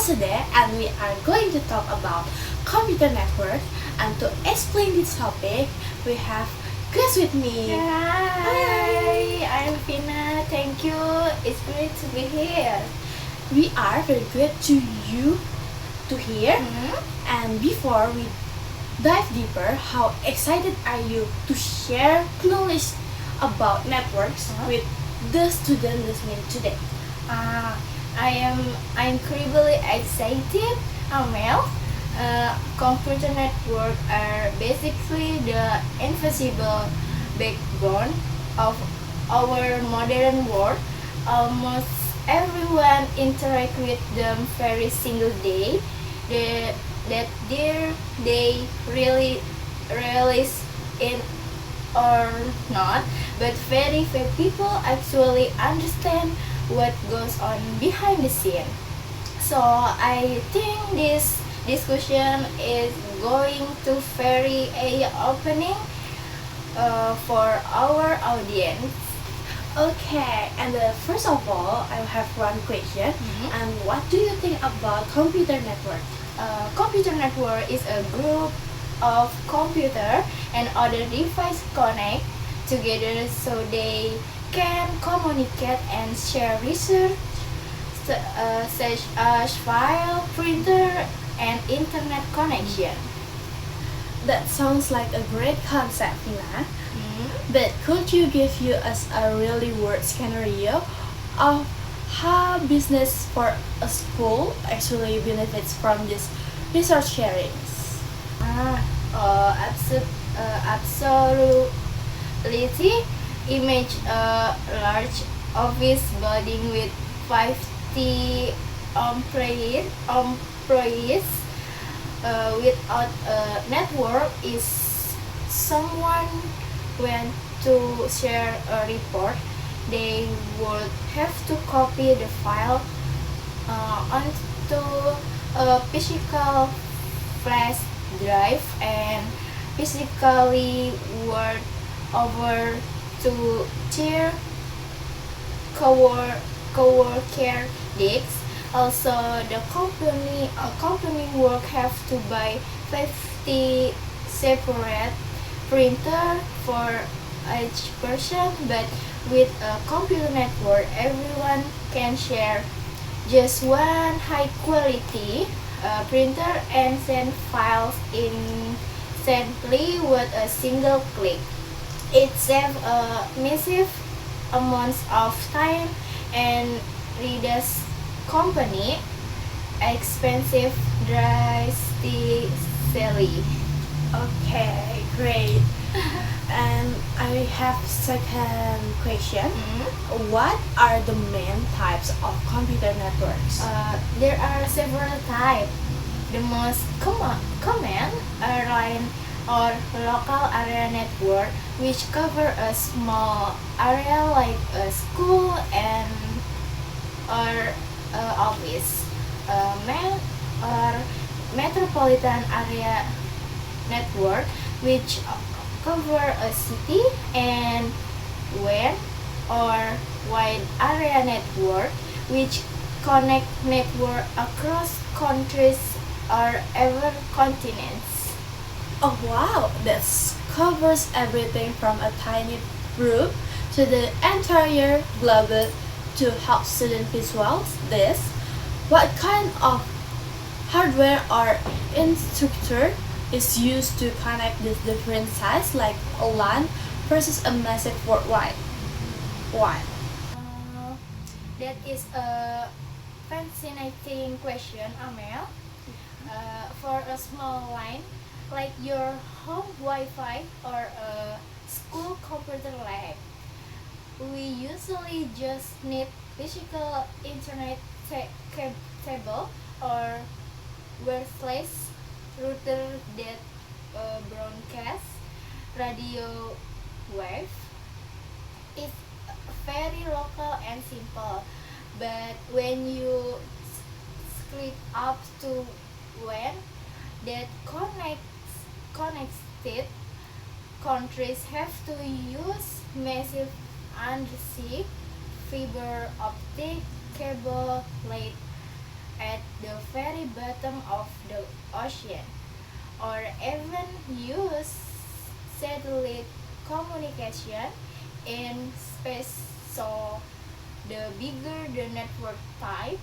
Rosade, and we are going to talk about computer network. And to explain this topic, we have Grace with me. Hi, I'm Vina. Thank you. It's great to be here. We are very good to you to hear. And before we dive deeper, how excited are you to share knowledge about networks with the student listening today? I am incredibly excited, Amel. Computer network are basically the invisible backbone of our modern world. Almost everyone interact with them every single day. The, that they really realize it or not, but very few people actually understand what goes on behind the scene. So I think this discussion is going to very eye-opening for our audience. Okay, and first of all, I have one question. And what do you think about computer network? Computer network is a group of computer and other device connect together so they can communicate and share research such as file, printer, and internet connection. That sounds like a great concept, Vina. But could you give us a really world scenario of how business for a school actually benefits from this resource sharing? Absolutely. Image a large office building with 50 employees without a network. Is someone went to share a report, they would have to copy the file onto a physical flash drive and physically word over to their co-worker desks. Also, the company will have to buy 50 separate printer for each person, but with a computer network, everyone can share just one high quality printer and send files instantly with a single click. It saves a massive amounts of time and reduces company expensive drastically. Okay, great. And I have second question. What are the main types of computer networks? There are several types. The most common are line or local area network, which cover a small area like a school and or office. Or metropolitan area network, which cover a city, and WAN or wide area network, which connect network across countries or even continents. Oh wow, that covers everything from a tiny group to the entire globe to help students visualize this. What kind of hardware or infrastructure is used to connect these different sites like a LAN versus a massive worldwide one? That is a fascinating question, Amel. For a small line, like your home Wi-Fi or a school computer lab, we usually just need physical internet cable or wireless router that broadcast radio wave. It's very local and simple, but when you split up to WAN that connected countries have to use massive undersea fiber optic cable laid at the very bottom of the ocean, or even use satellite communication in space. So the bigger the network type,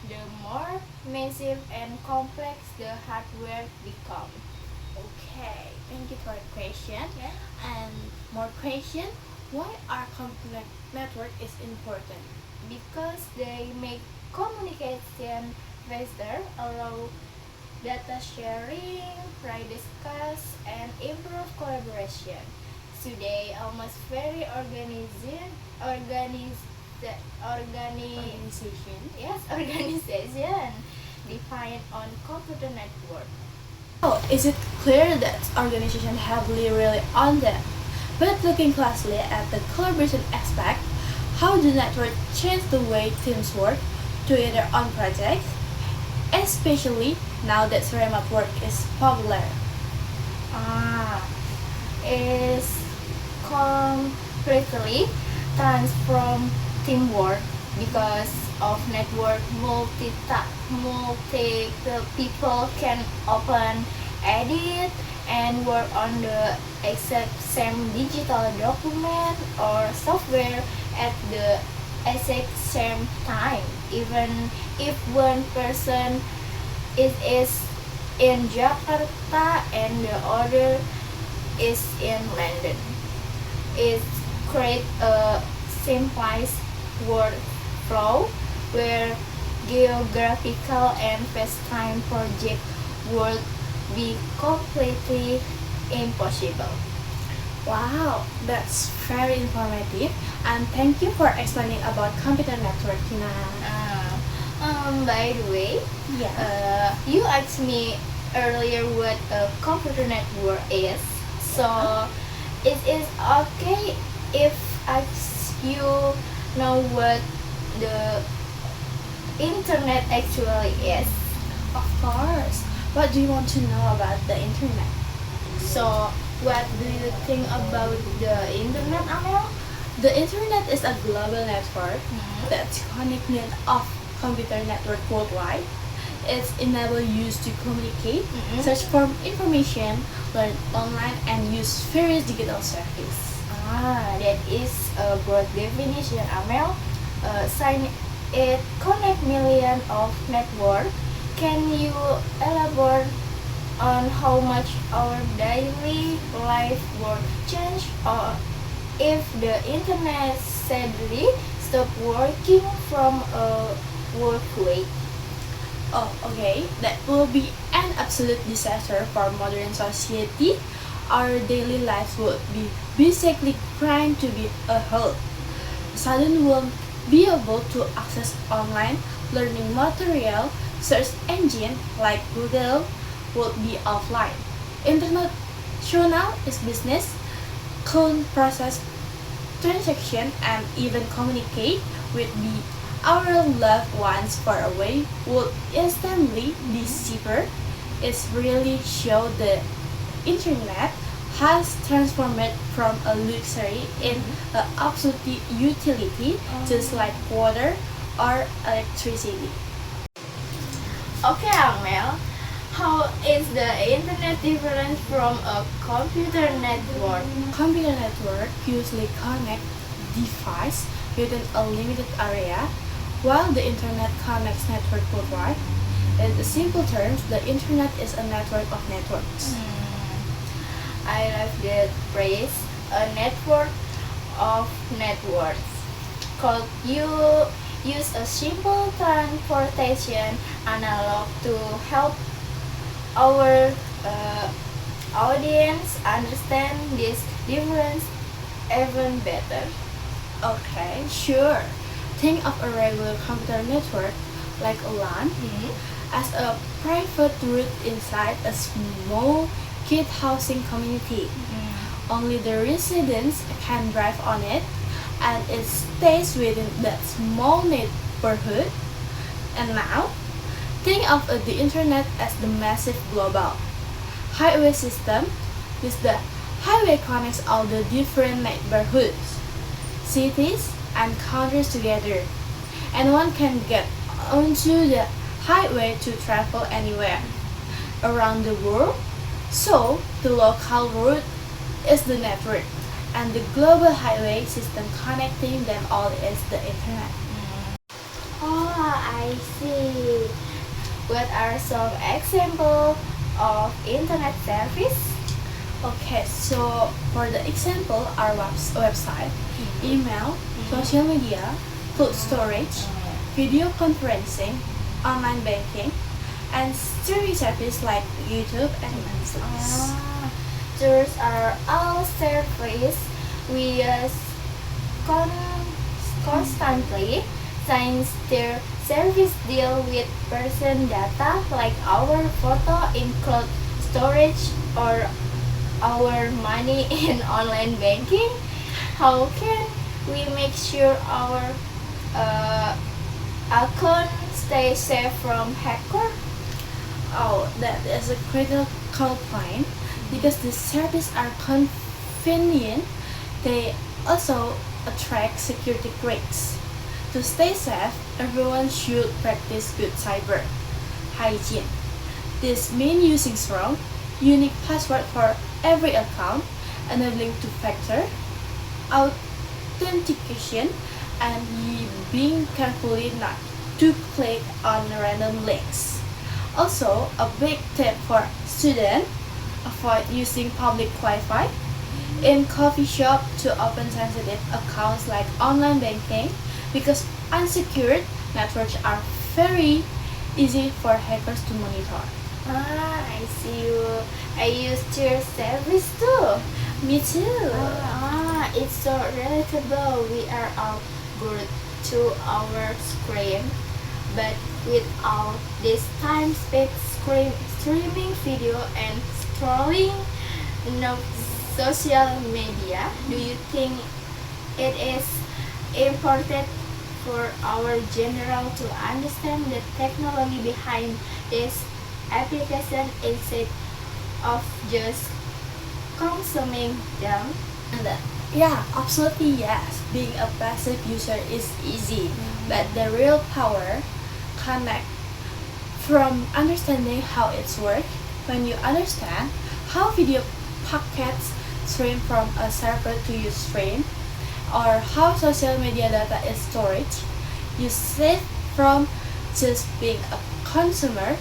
the more massive and complex the hardware become. Okay, thank you for the question. Yeah. And more question, why our complex network is important? Because they make communication faster, allow data sharing, discuss, and improve collaboration. Today, almost very Organization. yes, organization depend on computer network. Oh, is it clear that organization heavily rely on them? But looking closely at the collaboration aspect, how do network change the way teams work together on projects? Especially now that remote work is popular. Ah, is completely transform teamwork because of network multiple people can open, edit, and work on the exact same digital document or software at the exact same time, even if one person is in Jakarta and the other is in London. It creates a simplified workflow where geographical and space-time project would be completely impossible. Wow, that's very informative, and thank you for explaining about computer network, Tina. By the way, you asked me earlier what a computer network is. So it is okay if you know what the internet actually is. Of course. What do you want to know about the internet? So what do you think about the internet, Amel? The internet is a global network that's connected of computer network worldwide. It's enable use to communicate, search for information, learn online, and use various digital service. That is a broad definition, Amel. Sign it connect million of network. Can you elaborate on how much our daily life will change, or if the internet suddenly stop working from a workweek? Oh, okay. That will be an absolute disaster for modern society. Our daily lives would be basically trying to be a halt. Students won't be able to access online learning material. Search engine like Google would be offline. International is business, can process transaction, and even communicate with our loved ones far away would instantly be cheaper. It's really show the internet has transformed from a luxury in an absolute utility, just like water or electricity. Okay, Amel. How is the internet different from a computer network? Computer network usually connect device within a limited area, while the internet connects network worldwide. In simple terms, the internet is a network of networks. I love that phrase, a network of networks. Could you use a simple transportation analog to help our audience understand this difference even better? Okay, sure. Think of a regular computer network like a LAN as a private route inside a small kid housing community. Only the residents can drive on it, and it stays within that small neighborhood. And now, think of the internet as the massive global highway system. With the highway connects all the different neighborhoods, cities, and countries together, and one can get onto the highway to travel anywhere around the world. So the local route is the network, and the global highway system connecting them all is the internet. Oh, I see. What are some examples of internet service? Okay, so for the example, our website, email, social media, cloud storage, video conferencing, online banking, and streaming service like YouTube and Netflix. Those are all services we use constantly since their service deal with person data like our photo in cloud storage or our money in online banking. How can we make sure our account stays safe from hacker? Oh, that is a critical point because the services are convenient. They also attract security risks. To stay safe, everyone should practice good cyber hygiene. This means using strong, unique password for every account, enabling two-factor authentication, and being carefully not to click on random links. Also, a big tip for students: avoid using public Wi-Fi in coffee shop to open sensitive accounts like online banking because unsecured networks are very easy for hackers to monitor. I see you. I use your service too. Me too. It's so relatable. We are all glued to our screen, but without this time spent streaming video and scrolling no social media, do you think it is important for our general to understand the technology behind this application instead of just consuming them? Yeah, absolutely yes. Being a passive user is easy, but the real power connect from understanding how it's work. When you understand how video packets stream from a server to your stream, or how social media data is stored, you shift from just being a consumer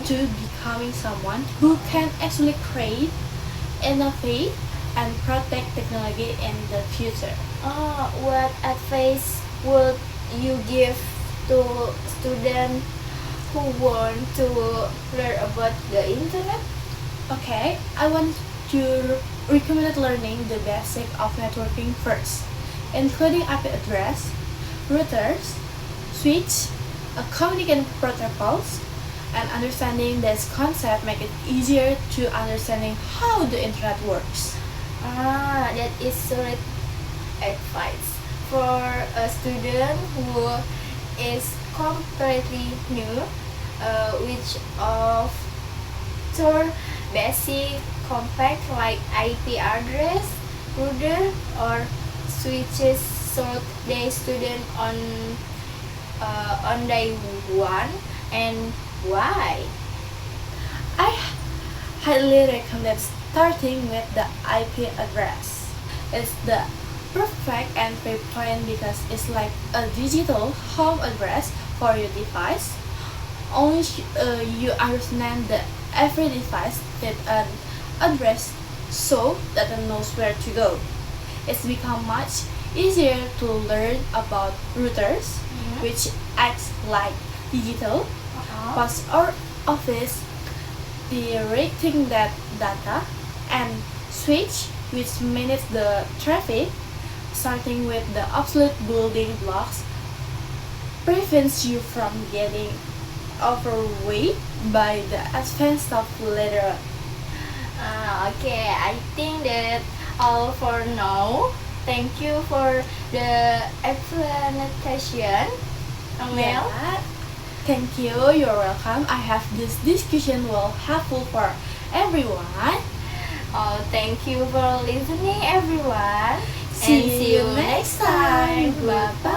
to becoming someone who can actually create, innovate, and protect technology in the future. What advice would you give to students who want to learn about the internet? Okay, I want to recommend learning the basic of networking first, including IP address, routers, switch, communication protocols, and understanding this concept make it easier to understanding how the internet works. That is solid advice for a student who is completely new. Which of your basic compact like IP address, router, or switches so they student on day one, and why? I highly recommend starting with the IP address. It's the perfect entry point because it's like a digital home address for your device. Only you understand that every device with an address so that it knows where to go. It's become much easier to learn about routers, which acts like digital post or office directing that data, and switch, which manages the traffic, starting with the absolute building blocks, prevents you from getting overweight by the advanced stuff later on. Okay, I think that all for now. Thank you for the explanation, Amel. Yeah. Thank you, you're welcome. I have this discussion will helpful for everyone. Thank you for listening, everyone. See and see you you next next time. time. Bye bye.